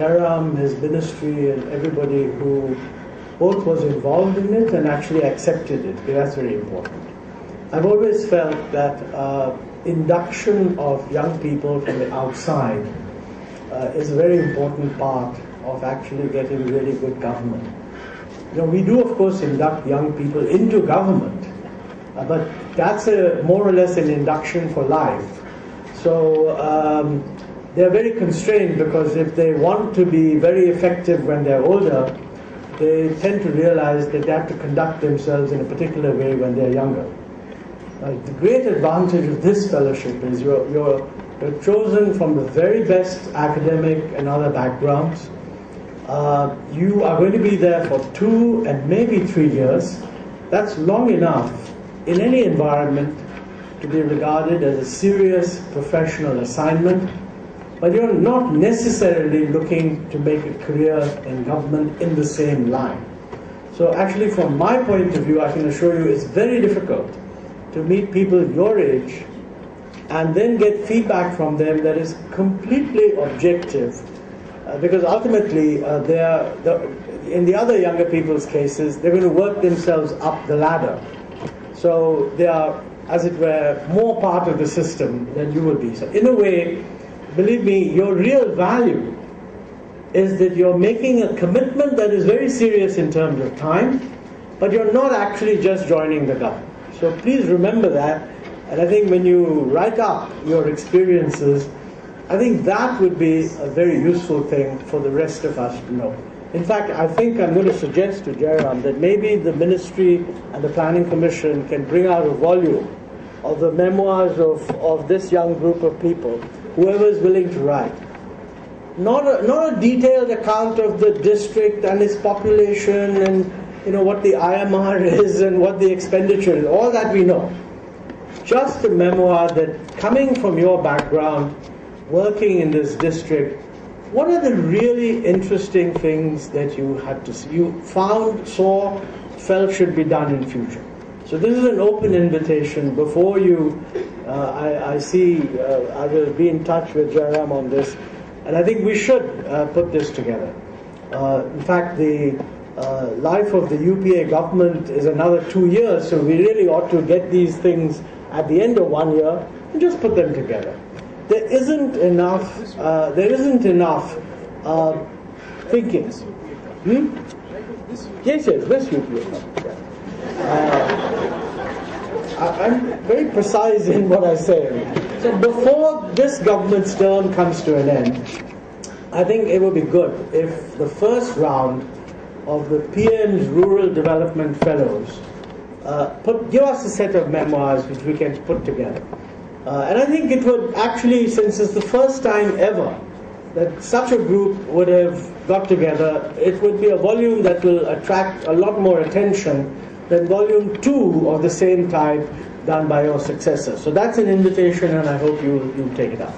Jairam, his ministry, and everybody who both was involved in it and actually accepted it, because that's very important. I've always felt that induction of young people from the outside is a very important part of actually getting really good government. We do, of course, induct young people into government, but that's more or less an induction for life. So they're very constrained, because if they want to be very effective when they're older, they tend to realize that they have to conduct themselves in a particular way when they're younger. The great advantage of this fellowship is you're chosen from the very best academic and other backgrounds. You are going to be there for 2 and maybe 3 years. That's long enough in any environment to be regarded as a serious professional assignment, but you're not necessarily looking to make a career in government in the same line. So actually, from my point of view, I can assure you it's very difficult to meet people your age and then get feedback from them that is completely objective, because ultimately in the other younger people's cases, they're going to work themselves up the ladder. So they are, as it were, more part of the system than you will be. So in a way, believe me, your real value is that you're making a commitment that is very serious in terms of time, but you're not actually just joining the government. So please remember that, and I think when you write up your experiences, I think that would be a very useful thing for the rest of us to know. In fact, I think I'm going to suggest to Jairam that maybe the Ministry and the Planning Commission can bring out a volume of the memoirs of this young group of people, whoever is willing to write. Not a detailed account of the district and its population and what the IMR is and what the expenditure is, all that we know. Just a memoir that, coming from your background, working in this district, what are the really interesting things that you had to see, you found, saw, felt should be done in future? So this is an open invitation. Before you, I will be in touch with Jairam on this, and I think we should put this together. In fact, the life of the UPA government is another 2 years, so we really ought to get these things at the end of 1 year and just put them together. There isn't enough thinking. Yes, this UPA. I'm very precise in what I say. So before this government's term comes to an end, I think it would be good if the first round of the PM's Rural Development Fellows give us a set of memoirs which we can put together. And I think it would actually, since it's the first time ever that such a group would have got together, it would be a volume that will attract a lot more attention than volume 2 of the same type done by your successor. So that's an invitation, and I hope you'll take it up.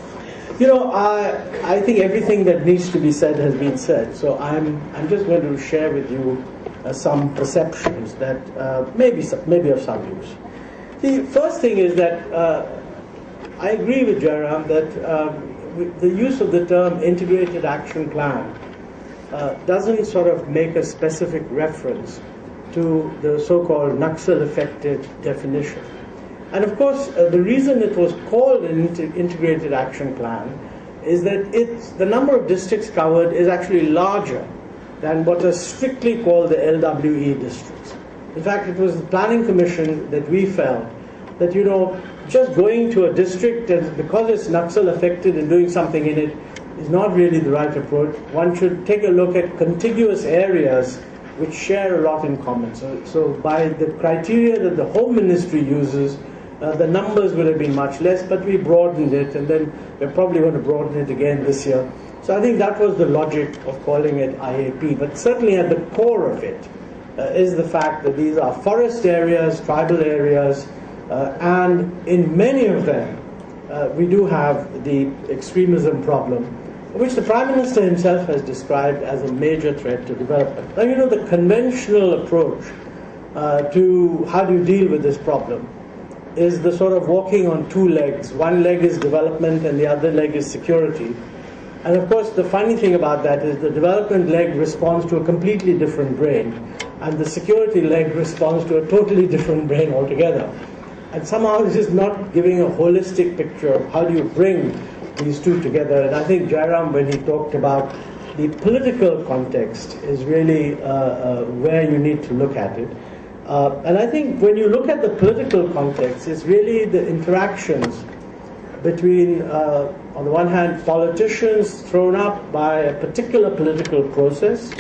I think everything that needs to be said has been said, so I'm just going to share with you some perceptions that maybe of some use. The first thing is that I agree with Jairam that the use of the term integrated action plan doesn't sort of make a specific reference to the so-called Naxal-affected definition. And of course, the reason it was called an integrated action plan is that the number of districts covered is actually larger than what are strictly called the LWE districts. In fact, it was the Planning Commission that we felt that, just going to a district and because it's Naxal affected and doing something in it is not really the right approach. One should take a look at contiguous areas which share a lot in common. So by the criteria that the Home Ministry uses, the numbers would have been much less, but we broadened it, and then we're probably going to broaden it again this year. So I think that was the logic of calling it IAP. But certainly at the core of it is the fact that these are forest areas, tribal areas, and in many of them we do have the extremism problem, which the Prime Minister himself has described as a major threat to development. Now, the conventional approach to how do you deal with this problem is the sort of walking on two legs. One leg is development and the other leg is security. And of course, the funny thing about that is the development leg responds to a completely different brain, and the security leg responds to a totally different brain altogether. And somehow this is not giving a holistic picture of how do you bring these two together. And I think Jairam, when he talked about the political context, is really where you need to look at it. And I think when you look at the political context, it's really the interactions between, on the one hand, politicians thrown up by a particular political process,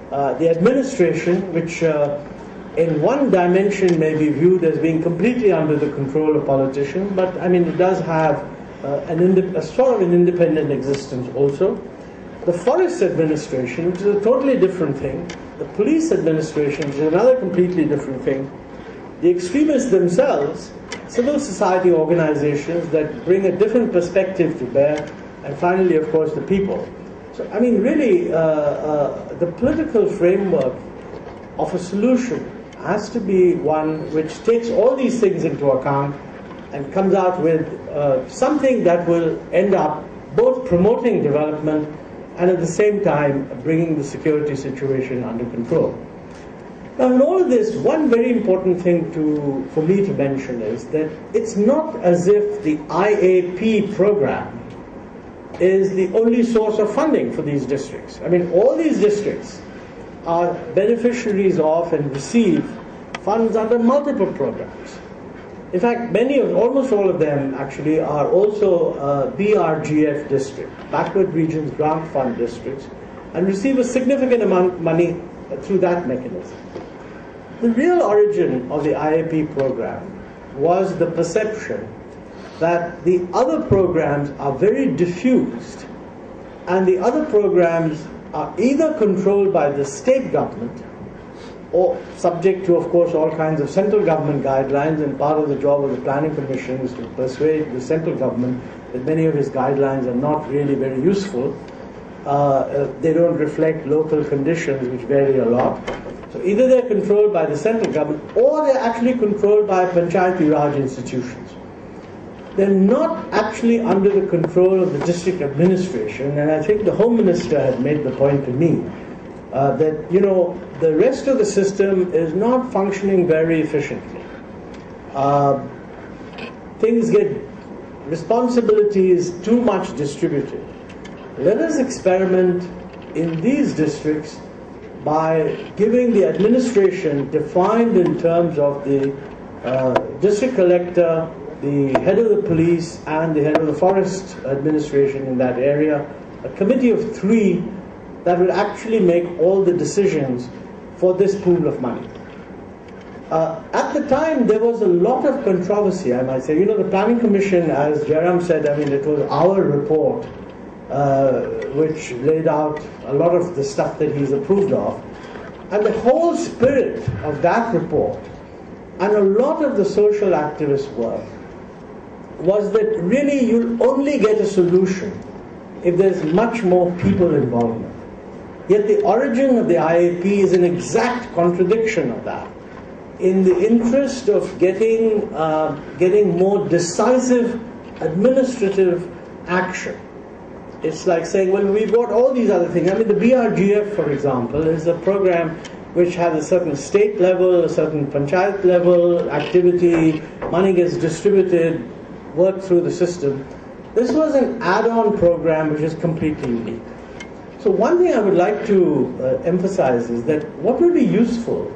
the administration, which in one dimension may be viewed as being completely under the control of politicians, but I mean it does have a sort of an independent existence also. The forest administration, which is a totally different thing, the police administration, which is another completely different thing, the extremists themselves, civil society organizations that bring a different perspective to bear, and finally, of course, the people. So, I mean, really, the political framework of a solution has to be one which takes all these things into account and comes out with something that will end up both promoting development and at the same time bringing the security situation under control. Now, in all of this, one very important thing for me to mention is that it's not as if the IAP program is the only source of funding for these districts. I mean, all these districts are beneficiaries of and receive funds under multiple programs. In fact, almost all of them actually are also BRGF district, Backward Regions Grant Fund districts, and receive a significant amount of money through that mechanism. The real origin of the IAP program was the perception that the other programs are very diffused, and the other programs are either controlled by the state government or subject to, of course, all kinds of central government guidelines, and part of the job of the Planning Commission is to persuade the central government that many of its guidelines are not really very useful. They don't reflect local conditions, which vary a lot. So either they're controlled by the central government or they're actually controlled by Panchayati Raj institutions. They're not actually under the control of the district administration, and I think the Home Minister had made the point to me that, you know, the rest of the system is not functioning very efficiently. Responsibility is too much distributed. Let us experiment in these districts by giving the administration defined in terms of the district collector, the head of the police, and the head of the forest administration in that area, a committee of 3 that will actually make all the decisions for this pool of money. At the time, there was a lot of controversy, I might say. You know, the Planning Commission, as Jairam said, I mean, it was our report which laid out a lot of the stuff that he's approved of. And the whole spirit of that report and a lot of the social activist work was that really you'll only get a solution if there's much more people involvement. Yet the origin of the IAP is an exact contradiction of that. In the interest of getting more decisive administrative action, it's like saying, well, we've got all these other things. I mean, the BRGF, for example, is a program which has a certain state level, a certain panchayat level activity, money gets distributed, worked through the system. This was an add-on program which is completely unique. So one thing I would like to emphasize is that what will be useful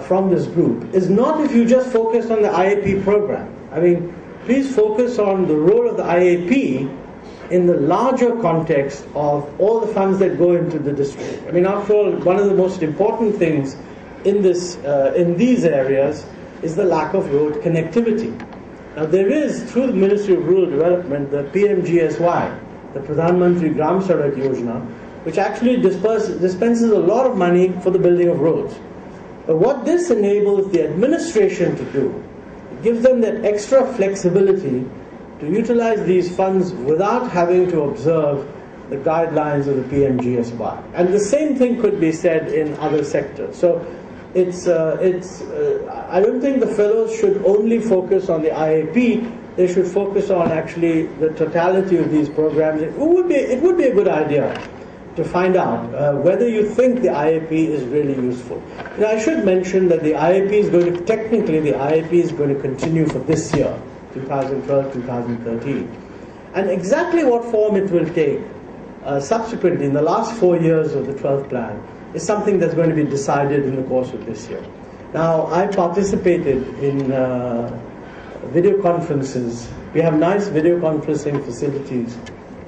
from this group is not if you just focus on the IAP program. I mean, please focus on the role of the IAP in the larger context of all the funds that go into the district. I mean, after all, one of the most important things in these areas is the lack of road connectivity. Now, there is, through the Ministry of Rural Development, the PMGSY, the Pradhan Mantri Gram Sadak Yojana, which actually dispenses a lot of money for the building of roads. But what this enables the administration to do, it gives them that extra flexibility to utilize these funds without having to observe the guidelines of the PMGSY. And the same thing could be said in other sectors. So I don't think the fellows should only focus on the IAP, they should focus on actually the totality of these programs. It would be a good idea to find out whether you think the IAP is really useful. Now, I should mention that the IAP is going to, technically the IAP is going to continue for this year, 2012-2013. And exactly what form it will take subsequently in the last 4 years of the 12th plan is something that's going to be decided in the course of this year. Now, I participated in video conferences. We have nice video conferencing facilities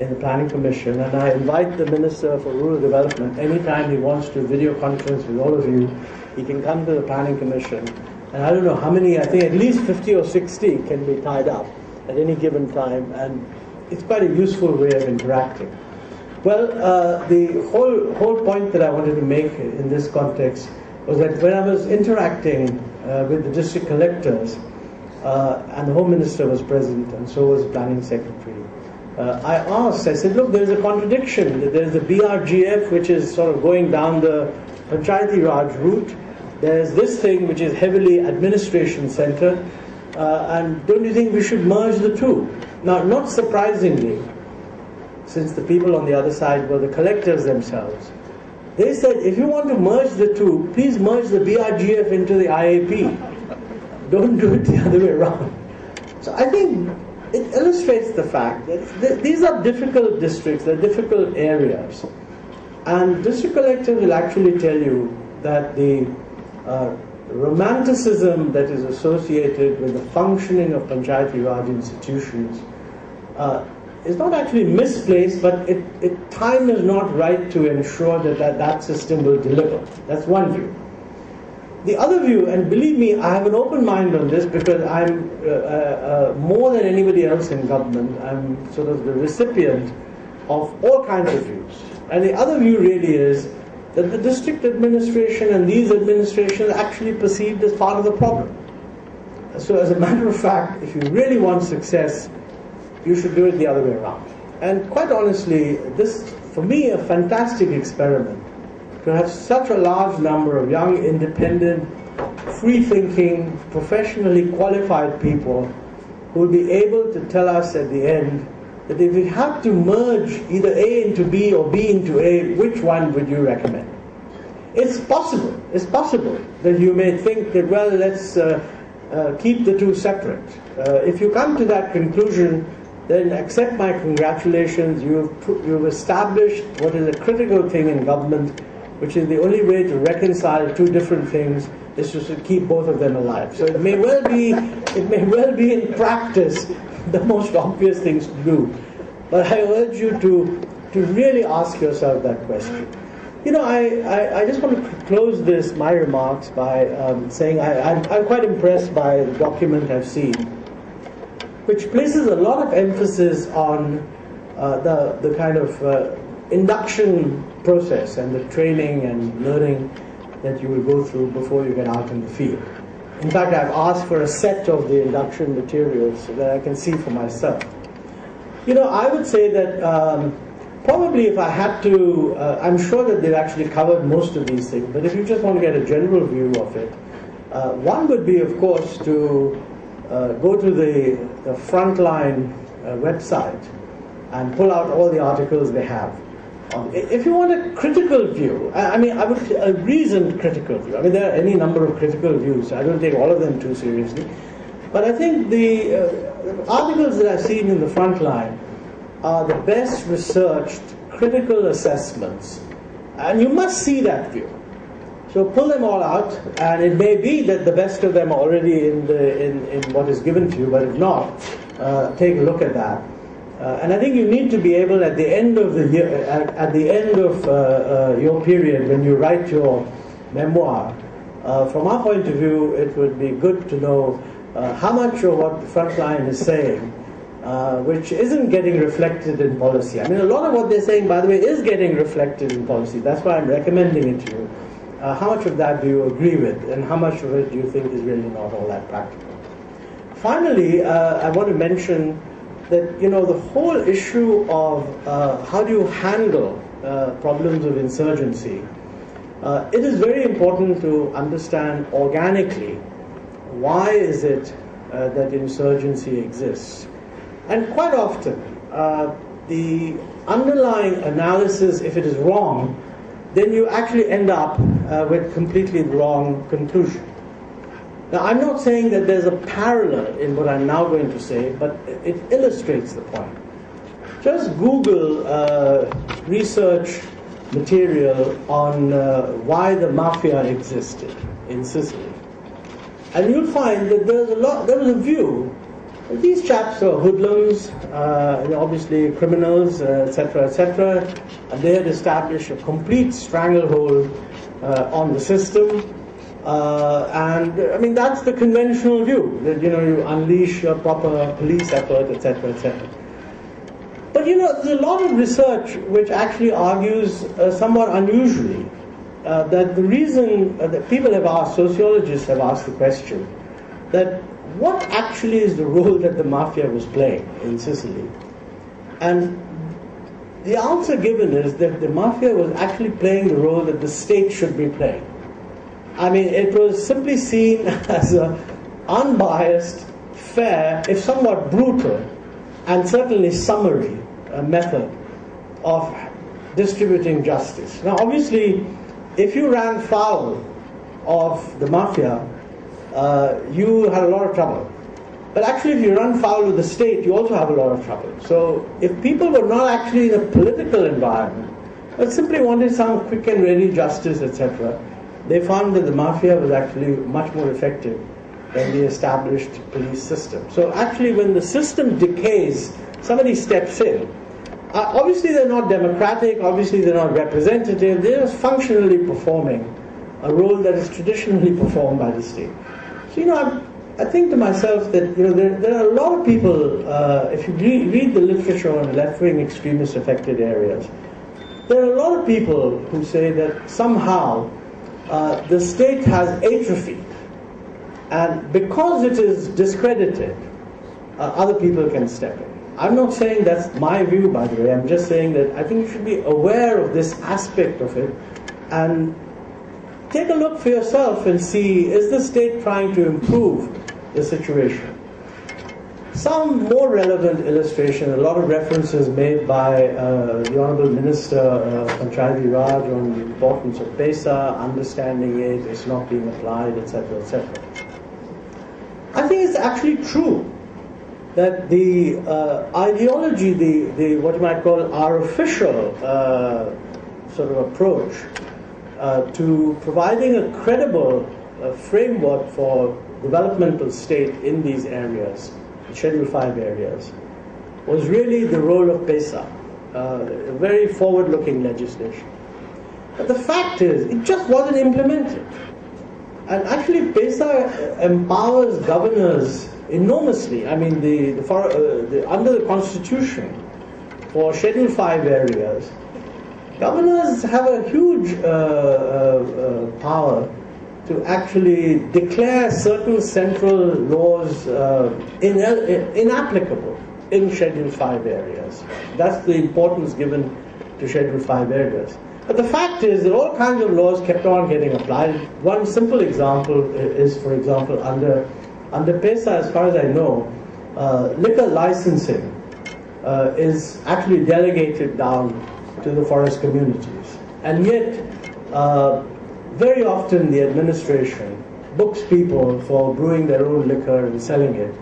in the Planning Commission, and I invite the Minister for Rural Development, anytime he wants to video conference with all of you, he can come to the Planning Commission. And I don't know how many, I think at least 50 or 60 can be tied up at any given time, and it's quite a useful way of interacting. Well, the whole point that I wanted to make in this context was that when I was interacting with the district collectors, and the Home Minister was present, and so was the Planning Secretary, I said, look, there's a contradiction. There's the BRGF, which is sort of going down the Panchayati Raj route. There's this thing, which is heavily administration-centered. And don't you think we should merge the two? Now, not surprisingly, since the people on the other side were the collectors themselves, they said, if you want to merge the two, please merge the BRGF into the IAP. Don't do it the other way around. So I think it illustrates the fact that these are difficult districts, they're difficult areas. And district collectors will actually tell you that the romanticism that is associated with the functioning of Panchayati Raj institutions is not actually misplaced, but time is not right to ensure that system will deliver. That's one view. The other view, and believe me, I have an open mind on this because I'm more than anybody else in government, I'm sort of the recipient of all kinds of views. And the other view really is that the district administration and these administrations are actually perceived as part of the problem. So as a matter of fact, if you really want success, you should do it the other way around. And quite honestly, this, for me, a fantastic experiment to have such a large number of young, independent, free-thinking, professionally qualified people who will be able to tell us at the end that if we have to merge either A into B or B into A, which one would you recommend? It's possible that you may think that, well, let's keep the two separate. If you come to that conclusion, then accept my congratulations. You've established what is a critical thing in government, which is the only way to reconcile two different things is to keep both of them alive. So it may well be in practice the most obvious things to do. But I urge you to really ask yourself that question. You know, I just want to close my remarks by saying I'm quite impressed by the document I've seen, which places a lot of emphasis on the kind of induction process and the training and learning that you will go through before you get out in the field. In fact, I've asked for a set of the induction materials so that I can see for myself. You know, I would say that probably if I had to, I'm sure that they've actually covered most of these things, but if you just want to get a general view of it, one would be, of course, to go to the Frontline website and pull out all the articles they have. If you want a critical view, I mean, a reasoned critical view. I mean, there are any number of critical views. I don't take all of them too seriously. But I think the articles that I've seen in the Frontline are the best researched critical assessments. And you must see that view. So pull them all out, and it may be that the best of them are already in what is given to you, but if not, take a look at that. And I think you need to be able, at the end of the year, at the end of your period, when you write your memoir, from our point of view, it would be good to know how much of what the Frontline is saying, which isn't getting reflected in policy. I mean, a lot of what they're saying, by the way, is getting reflected in policy. That's why I'm recommending it to you. How much of that do you agree with, and how much of it do you think is really not all that practical? Finally, I want to mention that, you know, the whole issue of how do you handle problems of insurgency, it is very important to understand organically why is it that insurgency exists. And quite often, the underlying analysis, if it is wrong, then you actually end up with completely wrong conclusion. Now, I'm not saying that there's a parallel in what I'm now going to say, but it illustrates the point. Just Google research material on why the mafia existed in Sicily, and you'll find that there was a view that these chaps are hoodlums, obviously criminals, etc., etc., and they had established a complete stranglehold on the system. And I mean, that's the conventional view, that you unleash a proper police effort, etc., etc. But there's a lot of research which actually argues somewhat unusually that the reason that people have asked, sociologists have asked the question, that what actually is the role that the mafia was playing in Sicily? And the answer given is that the mafia was actually playing the role that the state should be playing. I mean, it was simply seen as an unbiased, fair, if somewhat brutal, and certainly summary method of distributing justice. Now, obviously, if you ran foul of the mafia, you had a lot of trouble. But actually, if you run foul of the state, you also have a lot of trouble. So, if people were not actually in a political environment, but simply wanted some quick and ready justice, etc., they found that the mafia was actually much more effective than the established police system. So actually, when the system decays, somebody steps in. Obviously, they're not democratic, obviously they're not representative, they're just functionally performing a role that is traditionally performed by the state. So, I think to myself that there are a lot of people, if you read the literature on left-wing extremist affected areas, there are a lot of people who say that somehow the state has atrophied, and because it is discredited, other people can step in. I'm not saying that's my view, by the way. I'm just saying that I think you should be aware of this aspect of it and take a look for yourself and see, is the state trying to improve the situation? Some more relevant illustration, a lot of references made by the Honourable Minister Panchayati Raj on the importance of PESA, understanding it, it's not being applied, etc., etc. I think it's actually true that the ideology, the what you might call our official sort of approach to providing a credible framework for developmental state in these areas, Schedule 5 areas, was really the role of PESA, a very forward-looking legislation. But the fact is, it just wasn't implemented. And actually, PESA empowers governors enormously. I mean, under the Constitution, for Schedule 5 areas, governors have a huge power to actually declare certain central laws inapplicable in Schedule 5 areas. That's the importance given to Schedule 5 areas. But the fact is that all kinds of laws kept on getting applied. One simple example is, for example, under PESA, as far as I know, liquor licensing is actually delegated down to the forest communities. And yet, very often the administration books people for brewing their own liquor and selling it.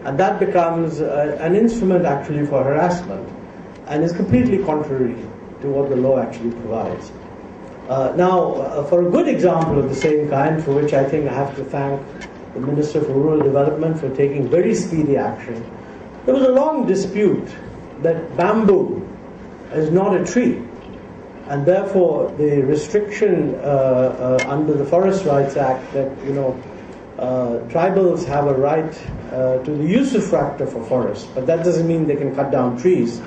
And that becomes an instrument actually for harassment and is completely contrary to what the law actually provides. Now, for a good example of the same kind, for which I think I have to thank the Minister for Rural Development for taking very speedy action, there was a long dispute that bamboo is not a tree, and therefore the restriction under the Forest Rights Act that tribals have a right to the usufruct of a forest, but that doesn't mean they can cut down trees,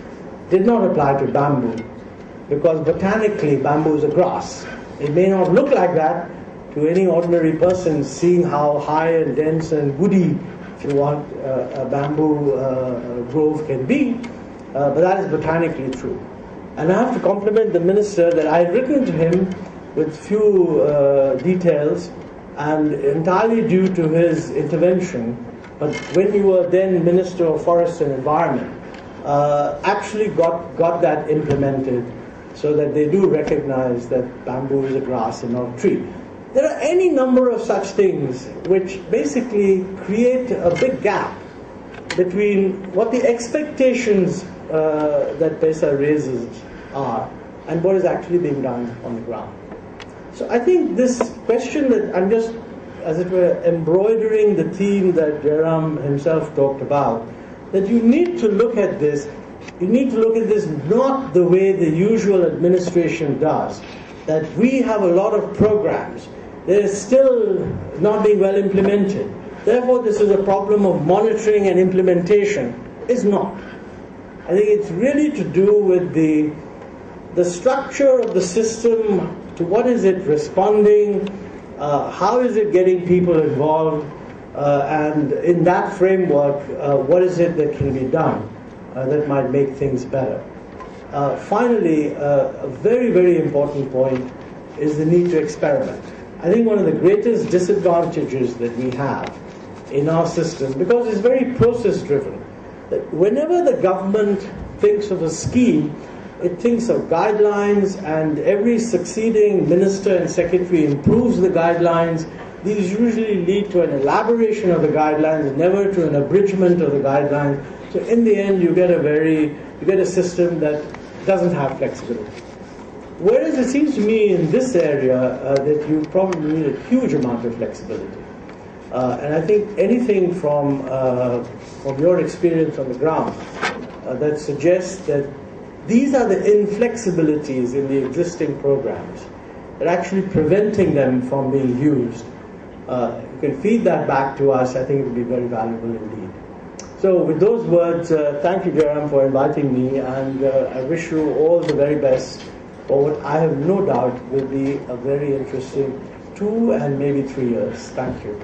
did not apply to bamboo, because botanically bamboo is a grass. It may not look like that to any ordinary person seeing how high and dense and woody, if you want, a bamboo grove can be, but that is botanically true. And I have to compliment the minister that I had written to him with few details, and entirely due to his intervention, but when you were then Minister of Forest and Environment, actually got that implemented so that they do recognize that bamboo is a grass and not a tree. There are any number of such things which basically create a big gap between what the expectations that PESA raises are and what is actually being done on the ground. So I think this question that I'm just, as it were, embroidering the theme that Jairam himself talked about, that you need to look at this, you need to look at this not the way the usual administration does, that we have a lot of programs, they're still not being well implemented. Therefore, this is a problem of monitoring and implementation. Is not. I think it's really to do with the structure of the system, to what is it responding, how is it getting people involved, and in that framework, what is it that can be done that might make things better. Finally, a very, very important point is the need to experiment. I think one of the greatest disadvantages that we have in our system, because it's very process driven, that whenever the government thinks of a scheme, it thinks of guidelines, and every succeeding minister and secretary improves the guidelines. These usually lead to an elaboration of the guidelines, never to an abridgment of the guidelines. So in the end, you get a system that doesn't have flexibility. Whereas it seems to me in this area that you probably need a huge amount of flexibility. And I think anything from your experience on the ground that suggests that these are the inflexibilities in the existing programs that are actually preventing them from being used. You can feed that back to us. I think it would be very valuable indeed. So with those words, thank you, Jairam, for inviting me, and I wish you all the very best for what I have no doubt will be a very interesting 2 and maybe 3 years. Thank you.